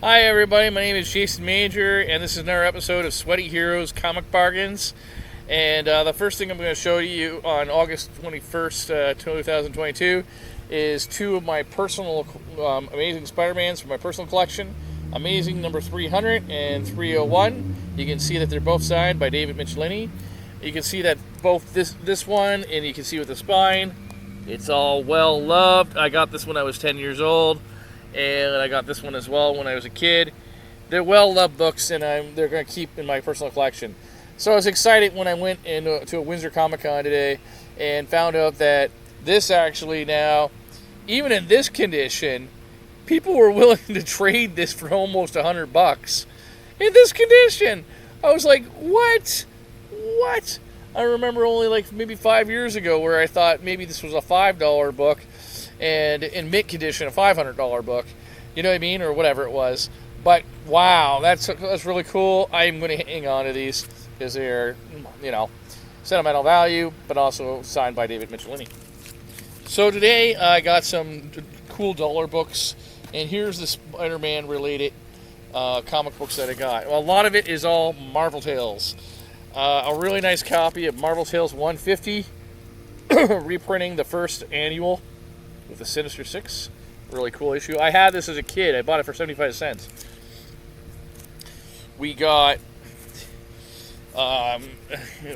Hi everybody, my name is Jason Major, and this is another episode of Sweaty Heroes Comic Bargains. And the first thing I'm going to show you on August 21st, 2022 is two of my personal Amazing Spider-Mans from my personal collection. Amazing number 300 and 301. You can see that they're both signed by David Michelini. You can see that both this one, and you can see with the spine, it's all well loved. I got this when I was 10 years old, and I got this one as well when I was a kid. They're well loved books, and they're going to keep in my personal collection. So I was excited when I went to a Windsor Comic Con today and found out that this actually now, even in this condition, people were willing to trade this for almost $100 in this condition. I was like, what? What? I remember only like maybe 5 years ago where I thought maybe this was a $5 book, and in mint condition a $500 book. You know what I mean, or whatever it was. But wow, that's really cool. I'm going to hang on to these because they're, sentimental value, but also signed by David Michelini. So today I got some cool dollar books, and here's the Spider-Man related comic books that I got. Well, a lot of it is all Marvel Tales. A really nice copy of Marvel Tales 150, reprinting the first annual with the Sinister Six. Really cool issue. I had this as a kid. I bought it for 75 cents. We got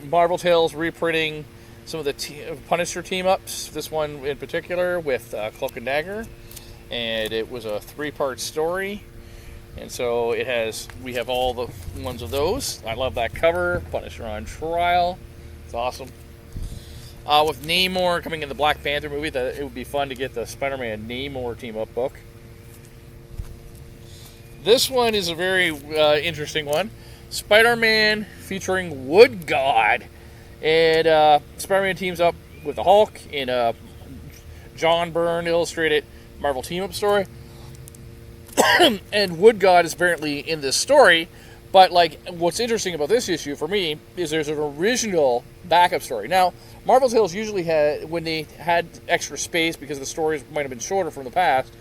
Marvel Tales reprinting some of the Punisher team-ups. This one in particular with Cloak and Dagger. And it was a 3-part story. And so we have all the ones of those. I love that cover. Punisher on trial. It's awesome. With Namor coming in the Black Panther movie, it would be fun to get the Spider-Man Namor team-up book. This one is a very interesting one. Spider-Man featuring Wood God. And Spider-Man teams up with the Hulk in a John Byrne illustrated Marvel team-up story. And Wood God is apparently in this story, but what's interesting about this issue for me is there's an original backup story. Now, Marvel Tales usually had, when they had extra space because the stories might have been shorter from the past,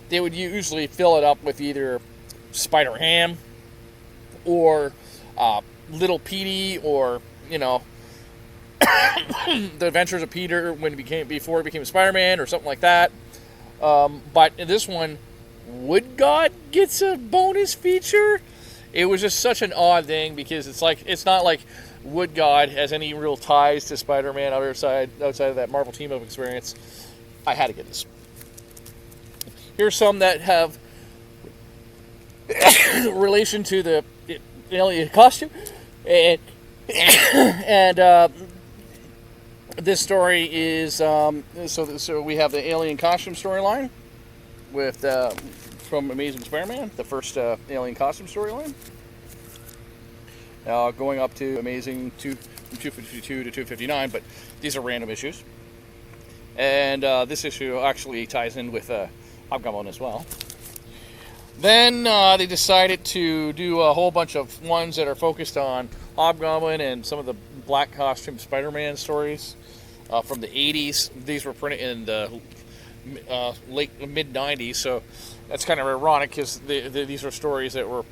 they would usually fill it up with either Spider-Ham or Little Petey, or the Adventures of Peter before he became Spider-Man, or something like that. But in this one, Wood God gets a bonus feature. It was just such an odd thing because it's not like Wood God has any real ties to Spider-Man outside of that Marvel team-up experience. I had to get this. Here's some that have relation to the alien costume, and this story is so we have the alien costume storyline with from Amazing Spider-Man, the first alien costume storyline, going up to Amazing 252 to 259, but these are random issues. And this issue actually ties in with Hobgoblin as well. Then they decided to do a whole bunch of ones that are focused on Hobgoblin and some of the black costume Spider-Man stories from the 80s. These were printed in the mid-90s, so that's kind of ironic because these are stories that were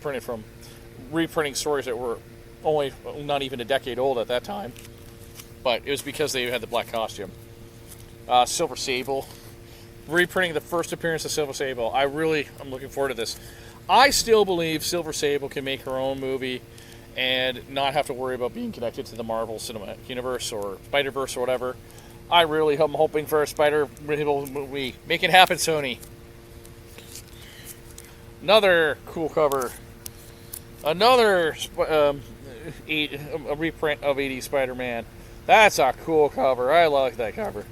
reprinting stories that were only not even a decade old at that time. But it was because they had the black costume. Silver Sable, reprinting the first appearance of Silver Sable. I'm looking forward to this. I still believe Silver Sable can make her own movie and not have to worry about being connected to the Marvel Cinematic Universe or Spider-Verse or whatever. I really am hoping for a Spider-Man movie. Make it happen, Sony. Another cool cover. Another a reprint of 80s Spider-Man. That's a cool cover. I like that cover.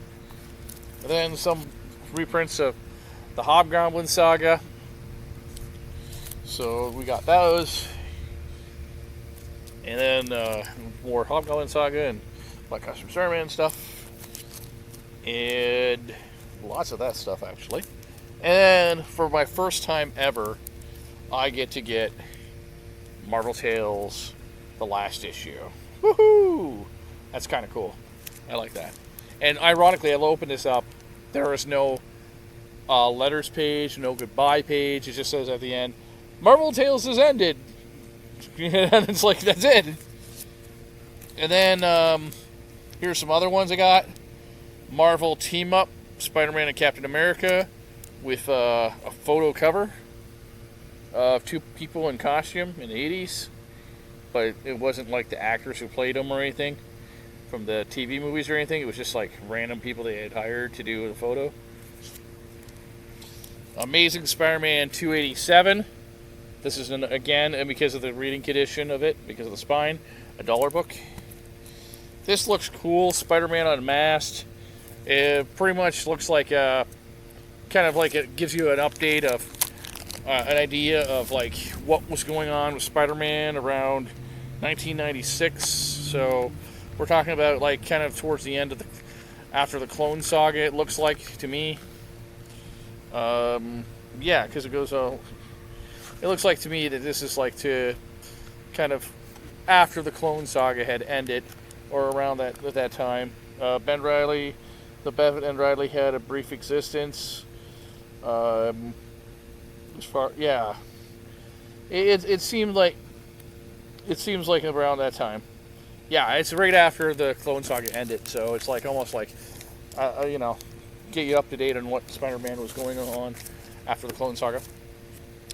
And then some reprints of the Hobgoblin saga. So we got those. And then more Hobgoblin saga and Black Costume Spider-Man stuff. And lots of that stuff, actually. And for my first time ever, I get to get Marvel Tales, the last issue. Woohoo! That's kind of cool. I like that. And ironically, I'll open this up. There is no letters page, no goodbye page. It just says at the end, Marvel Tales has ended. And it's like, that's it. And then, here's some other ones I got. Marvel Team Up, Spider-Man and Captain America, with a photo cover of two people in costume in the 80s. But it wasn't like the actors who played them or anything from the TV movies or anything. It was just like random people they had hired to do the photo. Amazing Spider-Man 287. This is, again, because of the reading condition of it, because of the spine, a dollar book. This looks cool. Spider-Man Unmasked. It pretty much looks like kind of like it gives you an update of an idea of like what was going on with Spider-Man around 1996. So we're talking about like kind of towards the end of after the Clone Saga. It looks like to me. Yeah, because it goes. It looks like to me that this is like to kind of after the Clone Saga had ended, or around that time. Ben Reilly, the Bevan and Riley had a brief existence. As far, yeah, it seemed like around that time. Yeah, it's right after the Clone Saga ended, so it's like almost like, get you up to date on what Spider-Man was going on after the Clone Saga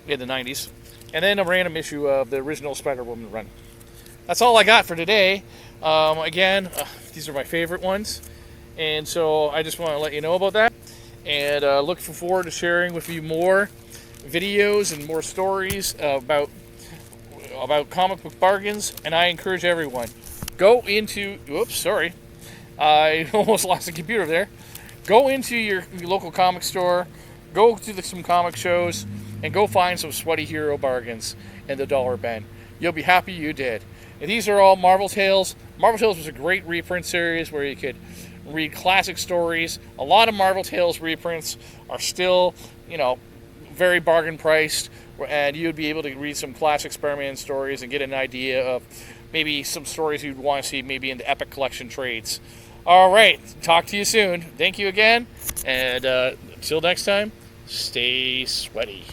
in the 90s. And then a random issue of the original Spider-Woman run. That's all I got for today. Again, these are my favorite ones. And so I just want to let you know about that. And look forward to sharing with you more videos and more stories about comic book bargains. And I encourage everyone, go into... Oops, sorry. I almost lost the computer there. Go into your local comic store. Go to some comic shows. And go find some sweaty hero bargains in the dollar bin. You'll be happy you did. And these are all Marvel Tales. Marvel Tales was a great reprint series where you could read classic stories. A lot of Marvel Tales reprints are still, very bargain priced. And you'd be able to read some classic Spider-Man stories and get an idea of maybe some stories you'd want to see maybe in the Epic Collection trades. All right. Talk to you soon. Thank you again. And until next time, stay sweaty.